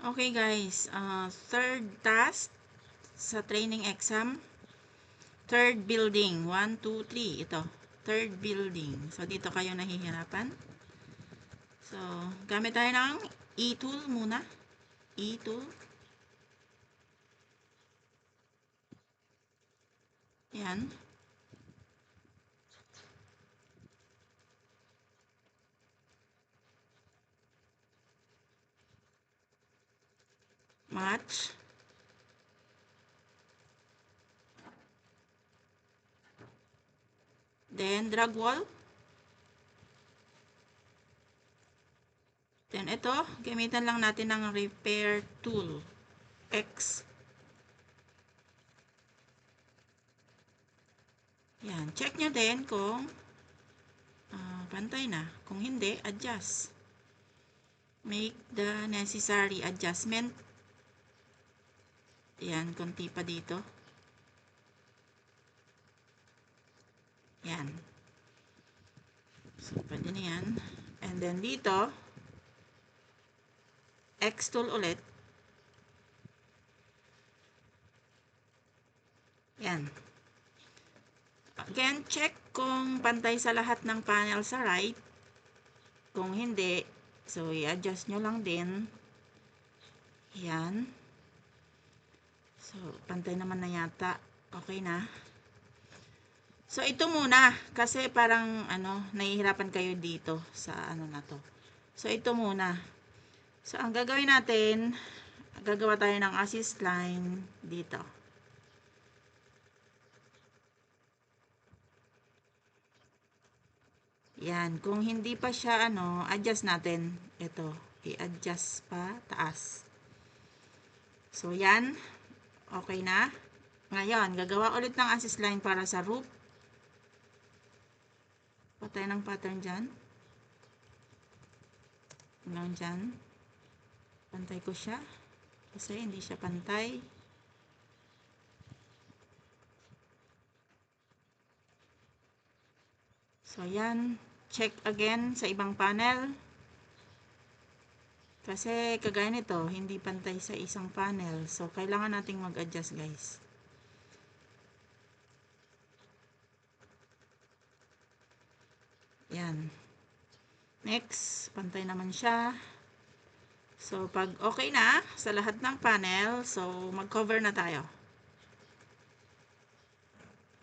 Okay guys, third task sa training exam. Third building, 1, 2, 3, ito. Third building. So, dito kayo nahihirapan. So, gamit tayo ng E-tool muna. E-tool. Yan. Match. Then, drag wall. Then, ito, gamitan lang natin ng repair tool. X. Yan. Check nyo din kung pantay na. Kung hindi, adjust. Make the necessary adjustment. Yan, konti pa dito. Yan. So, pwede na yan. And then dito, X tool ulit. Yan. Again, check kung pantay sa lahat ng panel sa right. Kung hindi, so i-adjust nyo lang din. Yan. So, pantay naman na yata. Okay na. So, ito muna. Kasi parang, nahihirapan kayo dito sa na to. So, ito muna. So, ang gagawin natin, gagawa tayo ng assist line dito. Yan. Kung hindi pa siya, adjust natin. Ito. I-adjust pa, taas. So, yan. Okay na. Ngayon, gagawa ulit ng assist line para sa roof. Patay ng pattern dyan. Hanggang dyan. Pantay ko siya. Kasi hindi siya pantay. So, yan. Check again sa ibang panel. Kasi, kagaya nito, hindi pantay sa isang panel. So, kailangan nating mag-adjust, guys. Yan. Next, pantay naman siya. So, pag okay na sa lahat ng panel, so, mag-cover na tayo.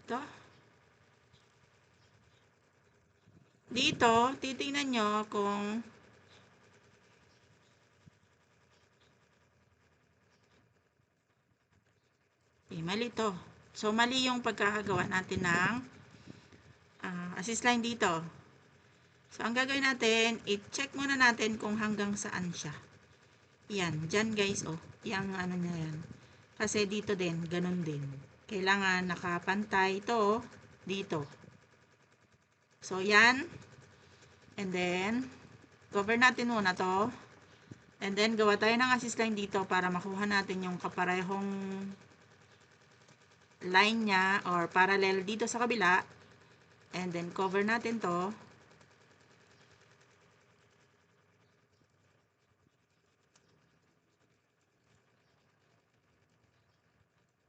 Ito. Dito, titingnan nyo kung mali to. So, mali yung pagkakagawa natin ng assist line dito. So, ang gagawin natin, i-check muna natin kung hanggang saan siya. Yan, dyan guys, yung na yan. Kasi dito din, ganun din. Kailangan nakapantay ito, dito. So, yan. And then, cover natin muna to. And then, gawa tayo ng assist line dito para makuha natin yung kaparehong line niya or parallel dito sa kabila. And then, cover natin to.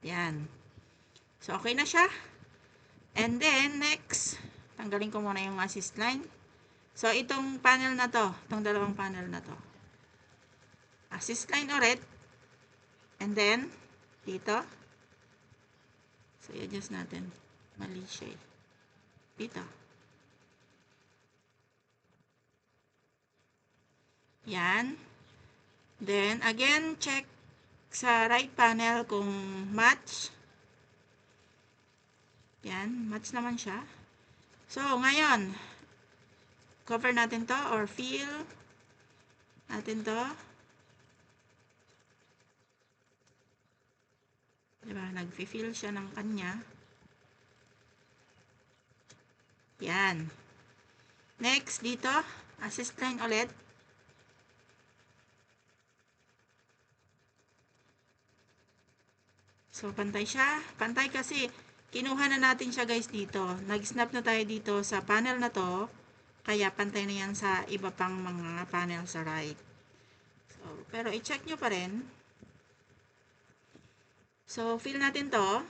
Yan. So, okay na siya. And then, next, tanggalin ko muna yung assist line. So, itong panel na to, itong dalawang panel na to. Assist line ulit. And then, dito. So, i-adjust natin. Mali siya eh. Dito. Yan. Then, again, check sa right panel kung match. Yan, match naman siya. So, ngayon, cover natin to or fill natin to. Diba, nag-fill siya ng kanya. Yan. Next, dito, assist line ulit. So, pantay siya. Pantay kasi, kinuha na natin siya guys dito. Nag-snap na tayo dito sa panel na to. Kaya, pantay na yan sa iba pang mga panel sa right. So, Pero i-check nyo pa rin. So, fill natin to.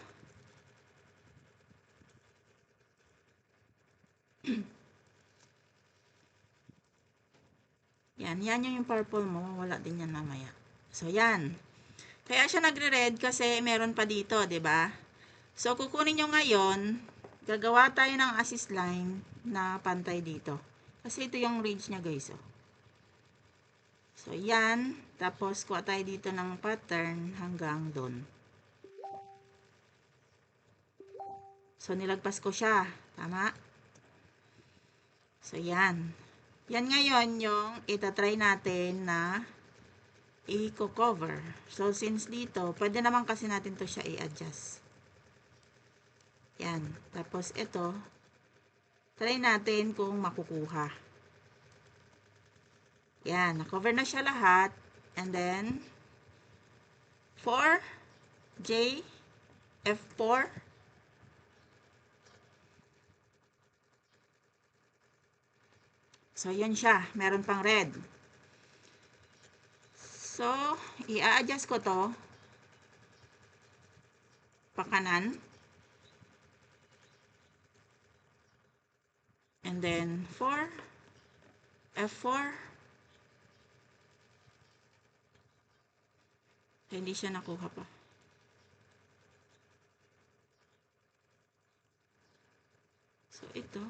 Yan yung purple mo. Wala din yan mamaya. So, yan. Kaya siya nagre-red kasi meron pa dito, 'di ba? So, kukunin nyo ngayon, gagawa tayo ng assist line na pantay dito. Kasi ito yung ridge niya, guys. Oh. So, yan. Tapos, kuha tayo dito ng pattern hanggang doon. So, nilagpas ko siya. Tama? So, yan. Yan ngayon yung itatry natin na i-cover. So, since dito, pwede naman kasi natin to siya i-adjust. Yan. Tapos, ito, try natin kung makukuha. Yan. Na-cover na siya lahat. And then, 4, J, F4. So, yan siya. Meron pang red. So, i-adjust ko to pa kanan. And then, 4, F4. Hindi siya nakuha pa. So, ito.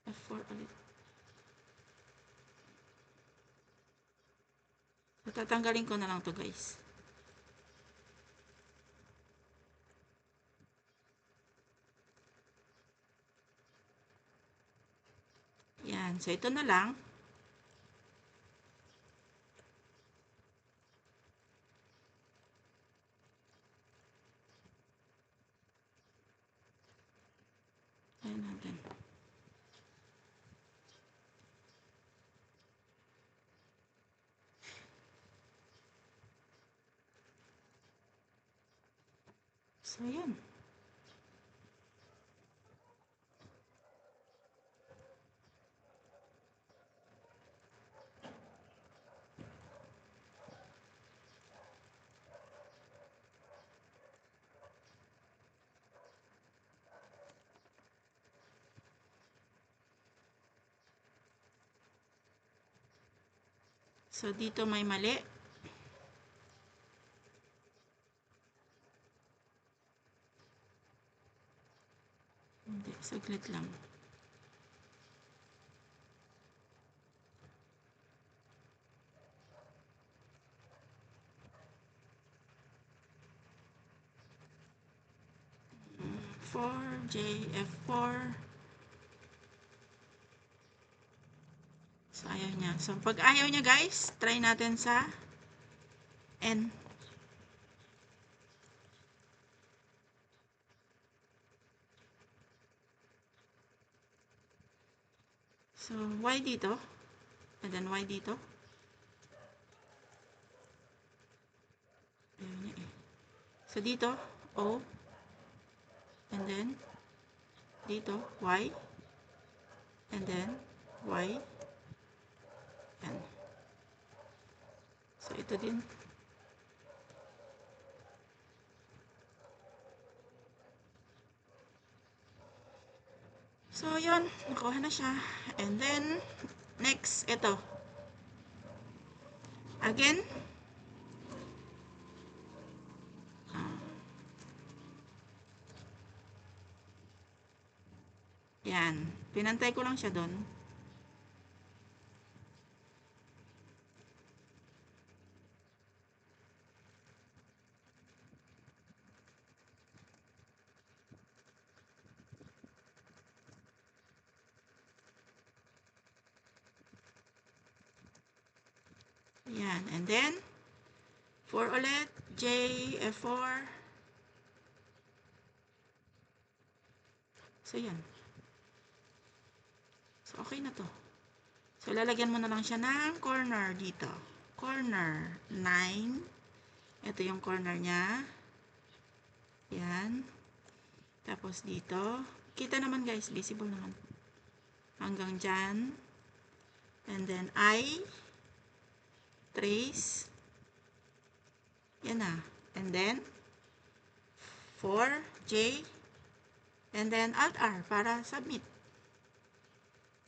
F4 ulit. So, tatanggalin ko na lang to, guys. Yan. So, ito na lang. Ayan natin. So, yan. So, dito may mali. Hindi, saglit lang. F4. So, ayaw niya. So, pag ayaw niya, guys, try natin sa N. So, Y dito. And then, Y dito. Ayaw niya eh. So, dito, O. And then, dito, Y. And then, Y. Yan. So, ito din. So, yun. Nakuha na siya. And then, next, ito. Again. Yan. Pinantay ko lang siya doon. Yan. And then, 4 ulit. J, F4. So, yan. So, okay na to. So, lalagyan mo na lang siya ng corner dito. Corner 9. Ito yung corner niya. Yan. Tapos dito, kita naman guys, visible naman. Hanggang dyan. And then I, trace. Yan na. And then, 4, J, and then Alt R para submit.